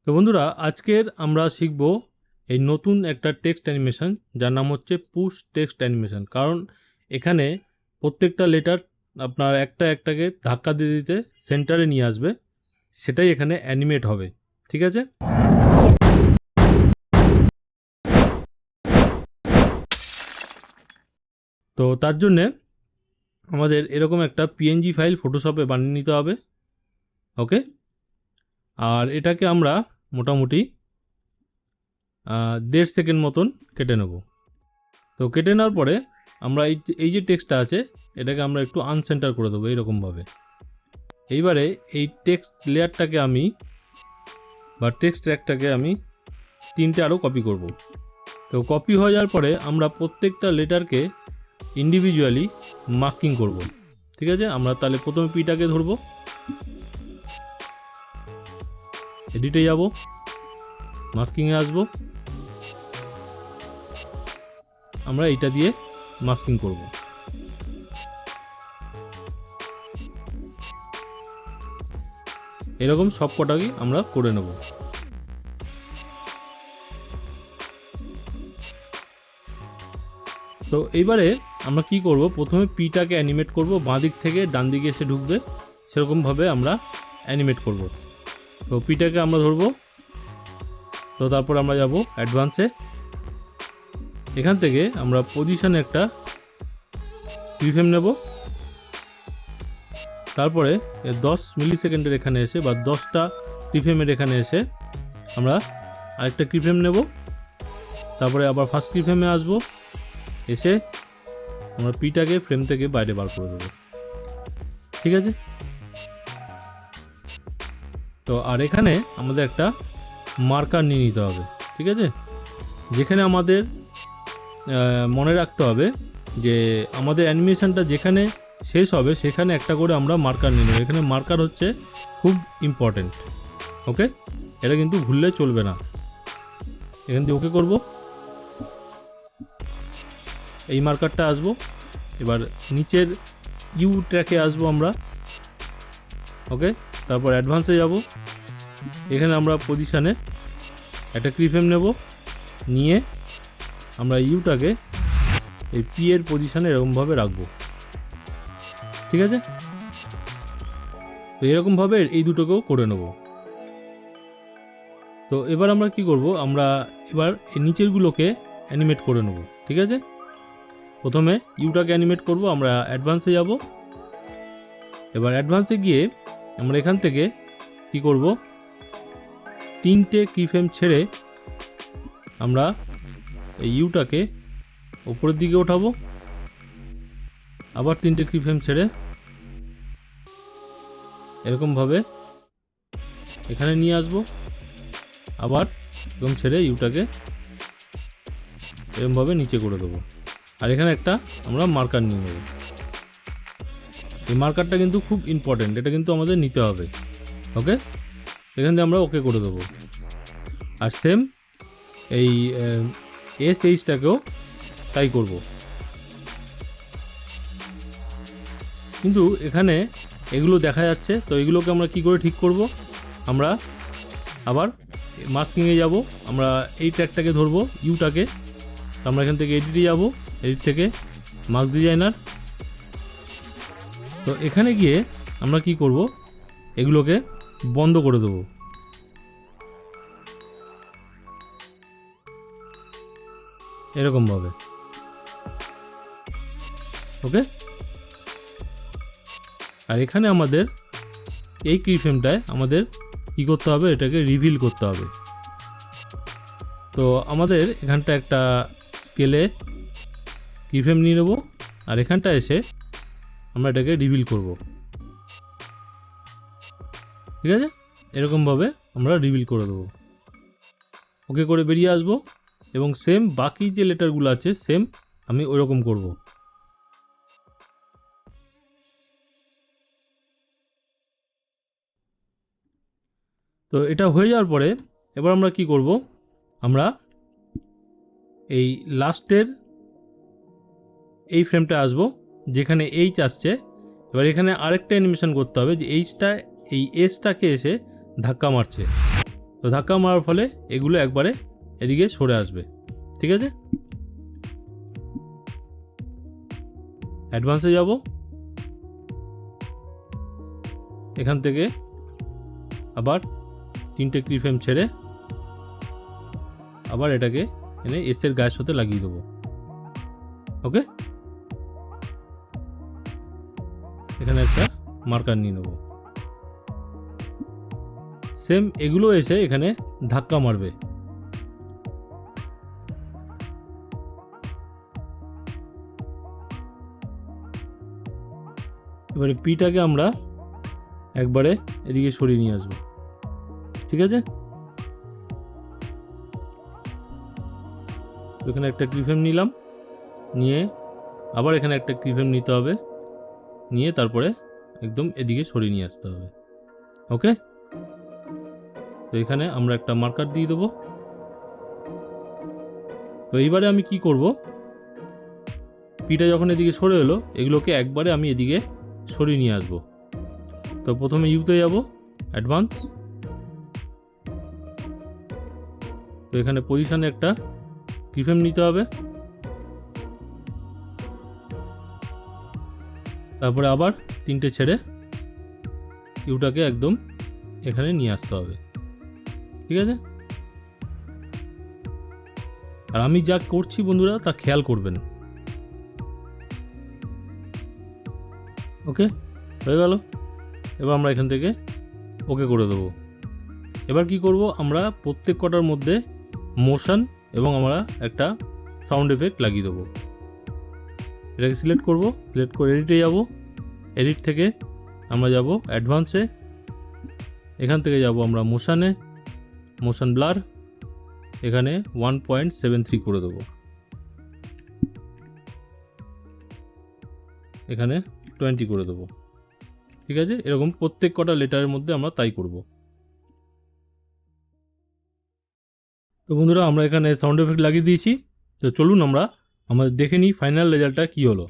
তো বন্ধুরা, আজকের আমরা শিখব এই নতুন একটা টেক্সট অ্যানিমেশন, যার নাম হচ্ছে পুশ টেক্সট অ্যানিমেশন। কারণ এখানে প্রত্যেকটা লেটার আপনার একটাকে ধাক্কা দিয়ে দিতে সেন্টারে নিয়ে আসবে, সেটাই এখানে অ্যানিমেট হবে। ঠিক আছে? তো তার জন্যে আমাদের এরকম একটা পিএনজি ফাইল ফটোশপে বানিয়ে নিতে হবে। ওকে, আর এটাকে আমরা মোটামুটি 1.5 সেকেন্ড মতন কেটে নেব। তো কেটে নেওয়ার পরে আমরা এই যে টেক্সটটা আছে, এটাকে আমরা একটু আনসেন্টার করে দেবো এইরকমভাবে। এইবারে এই টেক্সট লেয়ারটাকে আমি বা টেক্সট ট্র্যাকটাকে আমি 3টে আরও কপি করব। তো কপি হয়ে যাওয়ার পরে আমরা প্রত্যেকটা লেটারকে ইন্ডিভিজুয়ালি মাস্কিং করব। ঠিক আছে? আমরা তাহলে প্রথমে পিটাকে ধরবো, এডিটে যাব, মাস্কিংয়ে আসবো, আমরা এইটা দিয়ে মাস্কিং করব। এরকম সব কটাকে আমরা করে নেব। তো এইবারে আমরা কি করব, প্রথমে পিটাকে অ্যানিমেট করব, বাঁ দিক থেকে ডান দিকে এসে ঢুকবে সেরকমভাবে আমরা অ্যানিমেট করব। তো পিটাকে আমরা ধরবো, তো তারপর আমরা যাব অ্যাডভান্সে। এখান থেকে আমরা পজিশনে একটা কিফ্রেম নেব, তারপরে 10 মিলি সেকেন্ডের এখানে এসে বা 10টা কিফ্রেমের এখানে এসে আমরা আরেকটা কিফ্রেম নেব, তারপরে আবার ফার্স্ট কিফ্রেমে আসব, এসে আমরা পিটাকে ফ্রেম থেকে বাইরে বার করে দেবো। ঠিক আছে? তো আর এখানে আমাদের একটা মার্কার নিয়ে নিতে হবে। ঠিক আছে? যেখানে আমাদের মনে রাখতে হবে যে আমাদের অ্যানিমেশনটা যেখানে শেষ হবে সেখানে একটা করে আমরা মার্কার নিয়ে নেব। এখানে মার্কার হচ্ছে খুব ইম্পর্টেন্ট। ওকে, এটা কিন্তু ভুললে চলবে না। এখান থেকে ওকে করব, এই মার্কারটা আসবো। এবার নিচের ইউ ট্র্যাকে আসবো আমরা। ওকে, তারপর অ্যাডভান্সে যাব। এখানে আমরা পজিশানে একটা কিফ্রেম নেব, নিয়ে আমরা ইউটাকে এই পি এর পজিশানে এরকমভাবে রাখবো। ঠিক আছে? তো এরকমভাবে এই দুটোকেও করে নেব। তো এবার আমরা কি করব, আমরা এবার এই নিচেরগুলোকে অ্যানিমেট করে নেব। ঠিক আছে? প্রথমে ইউটাকে অ্যানিমেট করব, আমরা অ্যাডভান্সে যাব। এবার অ্যাডভান্সে গিয়ে আমরা এখান থেকে কি করব, 3টে কিফ্রেম ছেড়ে আমরা এই ইউটাকে উপরের দিকে ওঠাবো, আবার 3টে কিফ্রেম ছেড়ে এরকমভাবে এখানে নিয়ে আসবো, আবার এরকম ছেড়ে ইউটাকে এরকমভাবে নিচে করে দেবো। আর এখানে একটা আমরা মার্কার নিয়ে নেব। এই মার্কারটা কিন্তু খুব ইম্পর্টেন্ট, এটা কিন্তু আমাদের নিতে হবে। ওকে, এখান থেকে আমরা ওকে করে দেবো। আর সেম এই এইচটাকেও তাই করব। কিন্তু এখানে এগুলো দেখা যাচ্ছে, তো এগুলোকে আমরা কি করে ঠিক করব, আমরা আবার মাস্কিংয়ে যাব। আমরা এই ট্র্যাকটাকে ধরবো, ইউটাকে। আমরা এখান থেকে এডিটে যাব, এডিট থেকে মাস্ক ডিজাইনার। তো এখানে গিয়ে আমরা কি করব, এগুলোকে বন্ধ করে দেবো। এরকমভাবে। ওকে, আর এখানে আমাদের এই কিফ্রেমটায় আমাদের কি করতে হবে, এটাকে রিভিল করতে হবে। তো আমাদের এখানটা একটা স্কেলে কিফ্রেম নিয়ে নেব, আর এখানটা এসে আমরা এটাকে রিভিল করব। ঠিক আছে? এরকমভাবে আমরা রিভিল করে দেবো। ওকে করে বেরিয়ে আসবো, এবং সেম বাকি যে লেটারগুলো আছে সেম আমি ওইরকম করব। তো এটা হয়ে যাওয়ার পরে এবার আমরা কি করব, আমরা এই লাস্টের এই ফ্রেমটা আসবো যেখানে এইচ আসছে। এবার এখানে আরেকটা অ্যানিমেশন করতে হবে যে এই এসটাকে এসে ধাক্কা মারছে। তো ধাক্কা মারার ফলে এগুলো একবারে এদিকে সরে আসবে। ঠিক আছে, অ্যাডভান্সে যাব, এখান থেকে আবার 3টে কিফ্রেম ছেড়ে আবার এটাকে এনে এসের গায়ের সাথে লাগিয়ে দেবো। ওকে, এখানে একটা মার্কার নিয়ে নেব, সেম এগুলো এসে এখানে ধাক্কা মারবে। এবারে পিটাকে আমরা একবারে এদিকে সরিয়ে নিয়ে আসবো। ঠিক আছে, এখানে একটা কিফ্রেম নিলাম, নিয়ে আবার এখানে একটা কিফ্রেম নিতে হবে, নিয়ে তারপরে একদম এদিকে সরিয়ে নিয়ে আসতে হবে। ওকে, তো এখানে আমরা একটা মার্কার দিয়ে দেবো। তো এইবারে আমি কি করব, পিটা যখন এদিকে সরে এলো এগুলোকে একবারে আমি এদিকে সরিয়ে নিয়ে আসবো। তো প্রথমে ইউতে যাব, অ্যাডভান্স, তো এখানে পজিশনে একটা কিফ্রেম নিতে হবে, তারপরে আবার 3টে ছেড়ে ইউটাকে একদম এখানে নিয়ে আসতে হবে। ঠিক আছে, আর আমি যা করছি বন্ধুরা তা খেয়াল করবেন। ওকে, হয়ে গেল। এবার আমরা এখান থেকে ওকে করে দেবো। এবার কি করব, আমরা প্রত্যেক কটার মধ্যে মোশন এবং আমরা একটা সাউন্ড এফেক্ট লাগিয়ে দেবো। এটাকে সিলেক্ট করব, সিলেক্ট করে এডিটে যাব, এডিট থেকে আমরা যাব অ্যাডভান্সে, এখান থেকে যাব আমরা মোশানে, মোশন ব্লার, এখানে 1.73 করে দেবো, এখানে 20 করে দেবো। ঠিক আছে, এরকম প্রত্যেক কটা লেটারের মধ্যে আমরা তাই করব। তো বন্ধুরা আমরা এখানে সাউন্ড এফেক্ট লাগিয়ে দিয়েছি। তো চলুন আমরা আমাদের দেখে নিই ফাইনাল রেজাল্টটা কী হলো।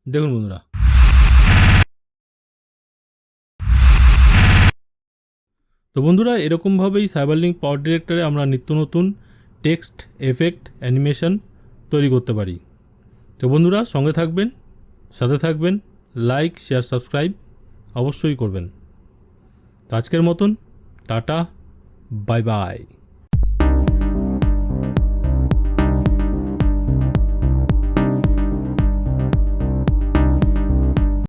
দেখুন বন্ধুরা, তো বন্ধুরা এরকমভাবেই সাইবারলিংক পাওয়ার ডিরেক্টরে আমরা নিত্য নতুন টেক্সট, এফেক্ট, অ্যানিমেশন তৈরি করতে পারি। তো বন্ধুরা সঙ্গে থাকবেন, সাথে থাকবেন, লাইক, শেয়ার, সাবস্ক্রাইব অবশ্যই করবেন। তো আজকের মতন টাটা, বাই বাই।